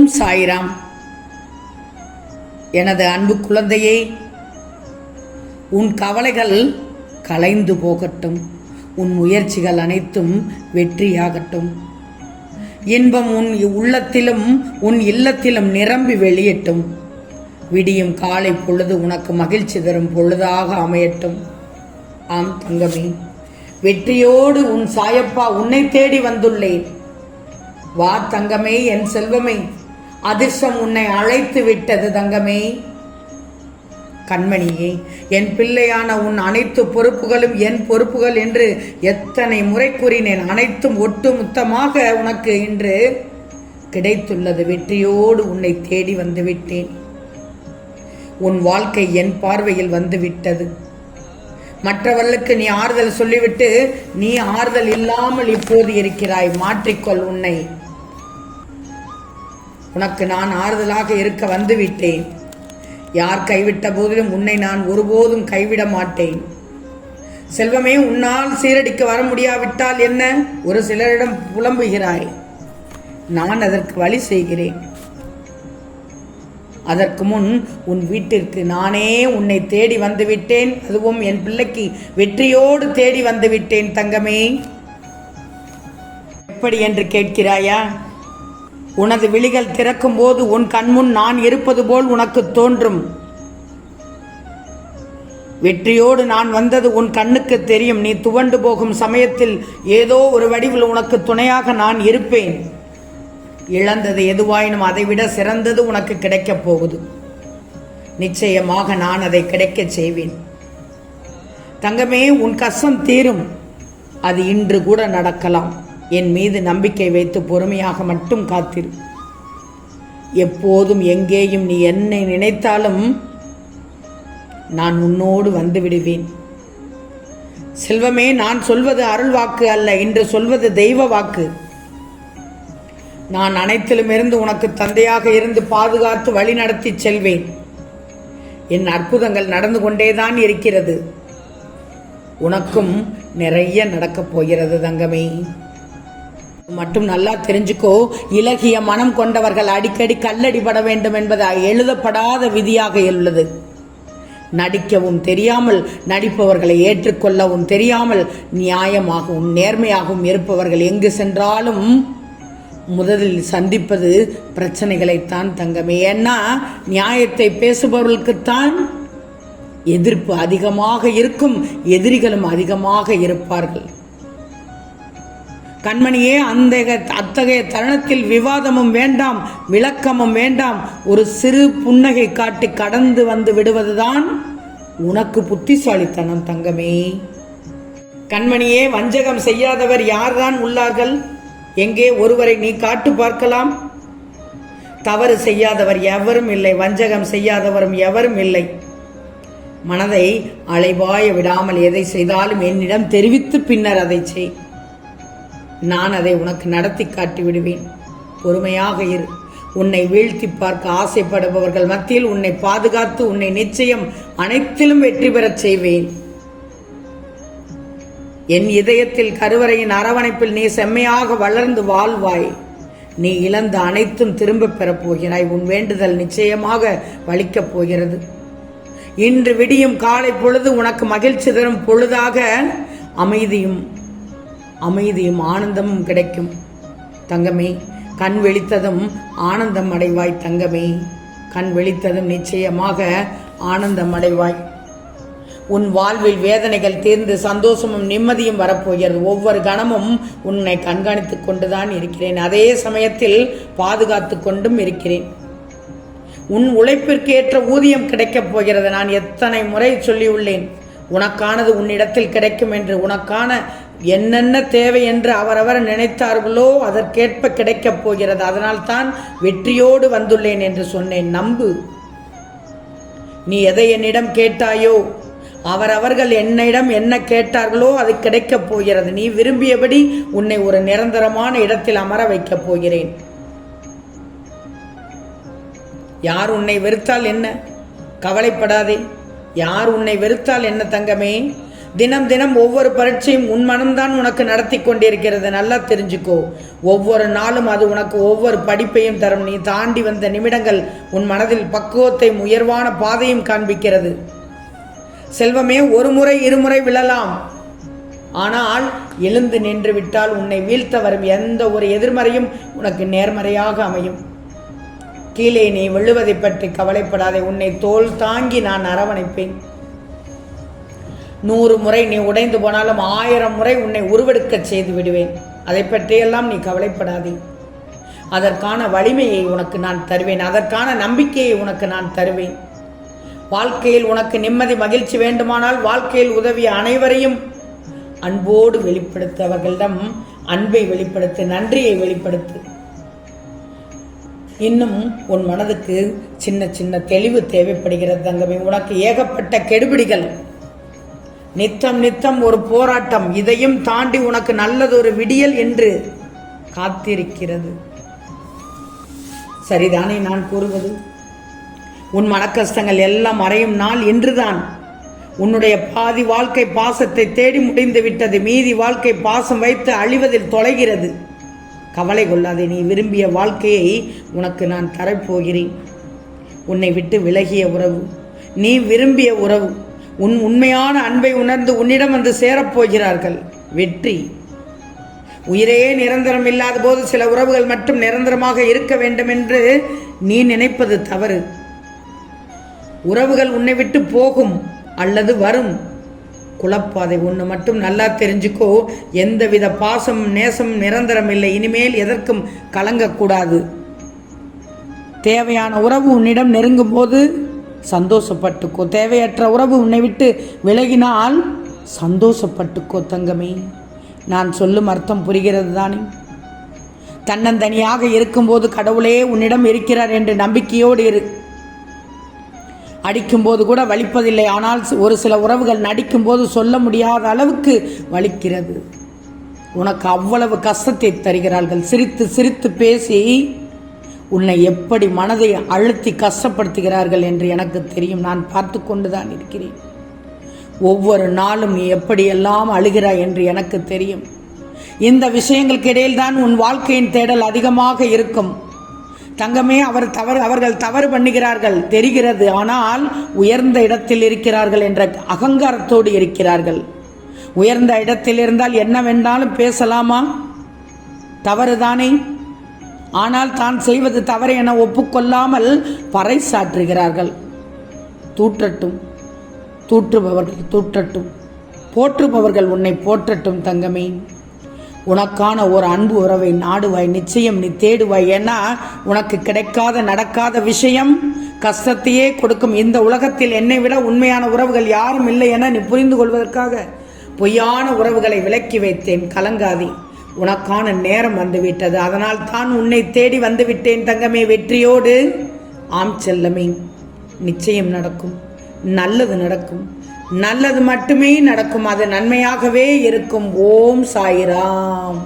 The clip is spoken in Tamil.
ஓம் சாய்ராம். எனது அன்பு குழந்தையே, உன் கவலைகள் கலைந்து போகட்டும். உன் முயற்சிகள் அனைத்தும் வெற்றியாகட்டும். இன்பம் உன் உள்ளத்திலும் உன் இல்லத்திலும் நிரம்பி வெளியட்டும். விடியும் காலை பொழுது உனக்கு மகிழ்ச்சி தரும் பொழுதாக அமையட்டும். ஆம் தங்கமே, வெற்றியோடு உன் சாயப்பா உன்னை தேடி வந்துள்ளேன். வா தங்கமே, என் செல்வமே, அதிர்ஷ்டம் உன்னை அழைத்து விட்டது தங்கமே. கண்மணியே, என் பிள்ளையான உன் அனைத்து பொறுப்புகளும் என் பொறுப்புகள் என்று எத்தனை முறை கூறினேன். அனைத்தும் ஒட்டுமொத்தமாக உனக்கு இன்று கிடைத்துள்ளது. வெற்றியோடு உன்னை தேடி வந்து விட்டேன். உன் வாழ்க்கை என் பார்வையில் வந்து விட்டது. மற்றவர்களுக்கு நீ ஆறுதல் சொல்லிவிட்டு நீ ஆறுதல் இல்லாமல் இப்போது இருக்கிறாய். மாற்றிக்கொள் உன்னை. உனக்கு நான் ஆறுதலாக இருக்க வந்துவிட்டேன். யார் கைவிட்ட போதிலும் உன்னை நான் ஒருபோதும் கைவிட மாட்டேன். செல்வமே, உன்னால் சீரடிக்க வர முடியாவிட்டால் என்ன? ஒரு சிலரிடம் புலம்புகிறாய். நான் அதற்கு வழி செய்கிறேன். அதற்கு முன் உன் வீட்டிற்கு நானே உன்னை தேடி வந்துவிட்டேன். அதுவும் என் பிள்ளைக்கு வெற்றியோடு தேடி வந்துவிட்டேன் தங்கமே. எப்படி என்று கேட்கிறாயா? உனது விழிகள் திறக்கும் போது உன் கண்முன் நான் இருப்பது போல் உனக்கு தோன்றும். வெற்றியோடு நான் வந்தது உன் கண்ணுக்கு தெரியும். நீ துவண்டு போகும் சமயத்தில் ஏதோ ஒரு வடிவில் உனக்கு துணையாக நான் இருப்பேன். இழந்தது எதுவாயினும் அதைவிட சிறந்தது உனக்கு கிடைக்கப் போகுது. நிச்சயமாக நான் அதை கிடைக்கச் செய்வேன். தங்கமே, உன் கஷ்டம் தீரும். அது இன்று கூட நடக்கலாம். என் மீது நம்பிக்கை வைத்து பொறுமையாக மட்டும் காத்திரு. எப்போதும் எங்கேயும் நீ என்னை நினைத்தாலும் நான் உன்னோடு வந்து விடுவேன். செல்வமே, நான் சொல்வது அருள் வாக்கு அல்ல, இன்று சொல்வது தெய்வ வாக்கு. நான் அனைத்திலும் இருந்து உனக்கு தந்தையாக இருந்து பாதுகாத்து வழி நடத்தி செல்வேன். என் அற்புதங்கள் நடந்து கொண்டேதான் இருக்கிறது. உனக்கும் நிறைய நடக்கப் போகிறது தங்கமே. மட்டும் நல்லா தெரிஞ்சுக்கோ, இலகிய மனம் கொண்டவர்கள் அடிக்கடி கல்லடிபட வேண்டும் என்பது எழுதப்படாத விதியாக உள்ளது. நடிக்கவும் தெரியாமல் நடிப்பவர்களை ஏற்றுக்கொள்ளவும் தெரியாமல் நியாயமாகவும் நேர்மையாகவும் இருப்பவர்கள் எங்கு சென்றாலும் முதலில் சந்திப்பது பிரச்சனைகளைத்தான் தங்கமே. ஏன்னா நியாயத்தை பேசுபவர்களுக்குத்தான் எதிர்ப்பு அதிகமாக இருக்கும், எதிரிகளும் அதிகமாக இருப்பார்கள். கண்மணியே, அத்தகைய தருணத்தில் விவாதமும் வேண்டாம், விளக்கமும் வேண்டாம். ஒரு சிறு புன்னகை காட்டி கடந்து வந்து விடுவதுதான் உனக்கு புத்திசாலித்தனம் தங்கமே. கண்மணியே, வஞ்சகம் செய்யாதவர் யார்தான் உள்ளார்கள்? எங்கே ஒருவரை நீ காட்டு பார்க்கலாம். தவறு செய்யாதவர் எவரும் இல்லை, வஞ்சகம் செய்யாதவரும் எவரும் இல்லை. மனதை அலைவாய விடாமல் எதை செய்தாலும் என்னிடம் தெரிவித்து பின்னர் அதை செய். நான் அதை உனக்கு நடத்தி காட்டி விடுவேன். பொறுமையாக இரு. உன்னை வீழ்த்தி பார்க்க ஆசைப்படுபவர்கள் மத்தியில் உன்னை பாதுகாத்து உன்னை நிச்சயம் அனைத்திலும் வெற்றி பெறச் செய்வேன். என் இதயத்தில் கருவறையின் அரவணைப்பில் நீ செம்மையாக வளர்ந்து வாழ்வாய். நீ இழந்த அனைத்தும் திரும்ப பெறப் போகிறாய். உன் வேண்டுதல் நிச்சயமாக பலிக்கப் போகிறது. இன்று விடியும் காலை பொழுது உனக்கு மகிழ்ச்சி தரும் பொழுதாக அமைதியும் ஆனந்தமும் கிடைக்கும் தங்கமே. கண் விழித்ததும் ஆனந்தம் அடைவாய் தங்கமே. கண் விழித்ததும் நிச்சயமாக ஆனந்தம் அடைவாய். உன் வாழ்வில் வேதனைகள் தீர்ந்து சந்தோஷமும் நிம்மதியும் வரப்போகிறது. ஒவ்வொரு கணமும் உன்னை கண்காணித்து கொண்டுதான் இருக்கிறேன். அதே சமயத்தில் பாதுகாத்து கொண்டும் இருக்கிறேன். உன் உழைப்பிற்கு ஏற்ற ஊதியம் கிடைக்கப் போகிறது. நான் எத்தனை முறை சொல்லியுள்ளேன், உனக்கானது உன்னிடத்தில் கிடைக்கும் என்று. உனக்கான என்னென்ன தேவை என்று அவரவர் நினைத்தார்களோ அதற்கேற்ப கிடைக்கப் போகிறது. அதனால் தான் வெற்றியோடு வந்துள்ளேன் என்று சொன்னேன். நம்பு. நீ எதை என்னிடம் கேட்டாயோ, அவரவர்கள் என்னிடம் என்ன கேட்டார்களோ அது கிடைக்கப் போகிறது. நீ விரும்பியபடி உன்னை ஒரு நிரந்தரமான இடத்தில் அமர வைக்கப் போகிறேன். யார் உன்னை வெறுத்தால் என்ன? கவலைப்படாதே. யார் உன்னை வெறுத்தால் என்ன தங்கமே? தினம் தினம் ஒவ்வொரு பரீட்சையும் உன் மனம்தான் உனக்கு நடத்தி கொண்டிருக்கிறது. நல்லா தெரிஞ்சுக்கோ. ஒவ்வொரு நாளும் அது உனக்கு ஒவ்வொரு படிப்பையும் தரும். நீ தாண்டி வந்த நிமிடங்கள் உன் மனதில் பக்குவத்தையும் உயர்வான பாதையும் காண்பிக்கிறது. செல்வமே, ஒரு முறை இருமுறை விழலாம், ஆனால் எழுந்து நின்று விட்டால் உன்னை வீழ்த்த வரும் எந்த ஒரு எதிர்மறையும் உனக்கு நேர்மறையாக அமையும். கீழே நீ விழுவதை பற்றி கவலைப்படாதே. உன்னை தோள் தாங்கி நான் அரவணைப்பேன். 100 முறை நீ உடைந்து போனாலும் 1000 முறை உன்னை உருவெடுக்க செய்து விடுவேன். அதை பற்றியெல்லாம் நீ கவலைப்படாதே. அதற்கான வலிமையை உனக்கு நான் தருவேன். அதற்கான நம்பிக்கையை உனக்கு நான் தருவேன். வாழ்க்கையில் உனக்கு நிம்மதி மகிழ்ச்சி வேண்டுமானால் வாழ்க்கையில் உதவிய அனைவரையும் அன்போடு வெளிப்படுத்து. அவர்களிடம் அன்பை வெளிப்படுத்து, நன்றியை வெளிப்படுத்து. இன்னும் உன் மனதுக்கு சின்ன சின்ன தெளிவு தேவைப்படுகிறது தங்கமே. உனக்கு ஏகப்பட்ட கெடுபிடிகள், நித்தம் நித்தம் ஒரு போராட்டம், இதையும் தாண்டி உனக்கு நல்லதொரு விடியல் என்று காத்திருக்கிறது. சரிதானே நான் கூறுவது? உன் மனக்கஷ்டங்கள் எல்லாம் மறையும் நாள் என்றுதான். உன்னுடைய பாதி வாழ்க்கை பாசத்தை தேடி முடிந்து விட்டது. மீதி வாழ்க்கை பாசம் வைத்து அழிவதில் தொலைகிறது. கவலை கொள்ளாதே. நீ விரும்பிய வாழ்க்கையை உனக்கு நான் தரப்போகிறேன். உன்னை விட்டு விலகிய உறவு, நீ விரும்பிய உறவு, உன் உண்மையான அன்பை உணர்ந்து உன்னிடம் வந்து சேரப்போகிறார்கள். வெற்றி. உயிரே நிரந்தரம் இல்லாத போது சில உறவுகள் மட்டும் நிரந்தரமாக இருக்க வேண்டும் என்று நீ நினைப்பது தவறு. உறவுகள் உன்னை விட்டு போகும் அல்லது வரும். குழப்பாதை. ஒன்று மட்டும் நல்லா தெரிஞ்சுக்கோ, எந்தவித பாசம் நேசம் நிரந்தரம் இல்லை. இனிமேல் எதற்கும் கலங்கக்கூடாது. தேவையான உறவு உன்னிடம் நெருங்கும் போது சந்தோஷப்பட்டுக்கோ. தேவையற்ற உறவு உன்னை விட்டு விலகினால் சந்தோஷப்பட்டுக்கோ தங்கமே. நான் சொல்லும் அர்த்தம் புரிகிறது தானே? தன்னந்தனியாக இருக்கும்போது கடவுளே உன்னிடம் இருக்கிறார் என்று நம்பிக்கையோடு இரு. அடிக்கும்போது கூட வலிப்பதில்லை. ஆனால் ஒரு சில உறவுகள் நடிக்கும்போது சொல்ல முடியாத அளவுக்கு வலிக்கிறது. உனக்கு அவ்வளவு கஷ்டத்தை தருகிறார்கள். சிரித்து சிரித்து பேசி உன்னை எப்படி மனதை அழுத்தி கஷ்டப்படுத்துகிறார்கள் என்று எனக்கு தெரியும். நான் பார்த்து கொண்டுதான் இருக்கிறேன். ஒவ்வொரு நாளும் நீ எப்படியெல்லாம் அழுகிறாய் என்று எனக்கு தெரியும். இந்த விஷயங்களுக்கு இடையில் தான் உன் வாழ்க்கையின் தேடல் அதிகமாக இருக்கும் தங்கமே. அவர்கள் தவறு பண்ணுகிறார்கள் தெரிகிறது. ஆனால் உயர்ந்த இடத்தில் இருக்கிறார்கள் என்ற அகங்காரத்தோடு இருக்கிறார்கள். உயர்ந்த இடத்தில் இருந்தால் என்ன வேண்டாலும் பேசலாமா? தவறுதானே? ஆனால் தான் செய்வது தவறு என ஒப்புக்கொள்ளாமல் பறைசாற்றுகிறார்கள். தூற்றட்டும். தூற்றுபவர்கள் தூற்றட்டும். போற்றுபவர்கள் உன்னை போற்றட்டும் தங்கமே. உனக்கான ஒரு அன்பு உறவை நாடுவாய். நிச்சயம் நீ தேடுவாய். ஏன்னா உனக்கு கிடைக்காத நடக்காத விஷயம் கஷ்டத்தையே கொடுக்கும். இந்த உலகத்தில் என்னை விட உண்மையான உறவுகள் யாரும் இல்லை என நீ புரிந்து கொள்வதற்காக பொய்யான உறவுகளை விலக்கி வைத்தேன். கலங்காதே. உனக்கான நேரம் வந்துவிட்டது. அதனால் தான் உன்னை தேடி வந்துவிட்டேன் தங்கமே. வெற்றியோடு. ஆம் செல்லமே, நிச்சயம் நடக்கும். நல்லது நடக்கும். நல்லது மட்டுமே நடக்கும். அது நன்மையாகவே இருக்கும். ஓம் சாய்ராம்.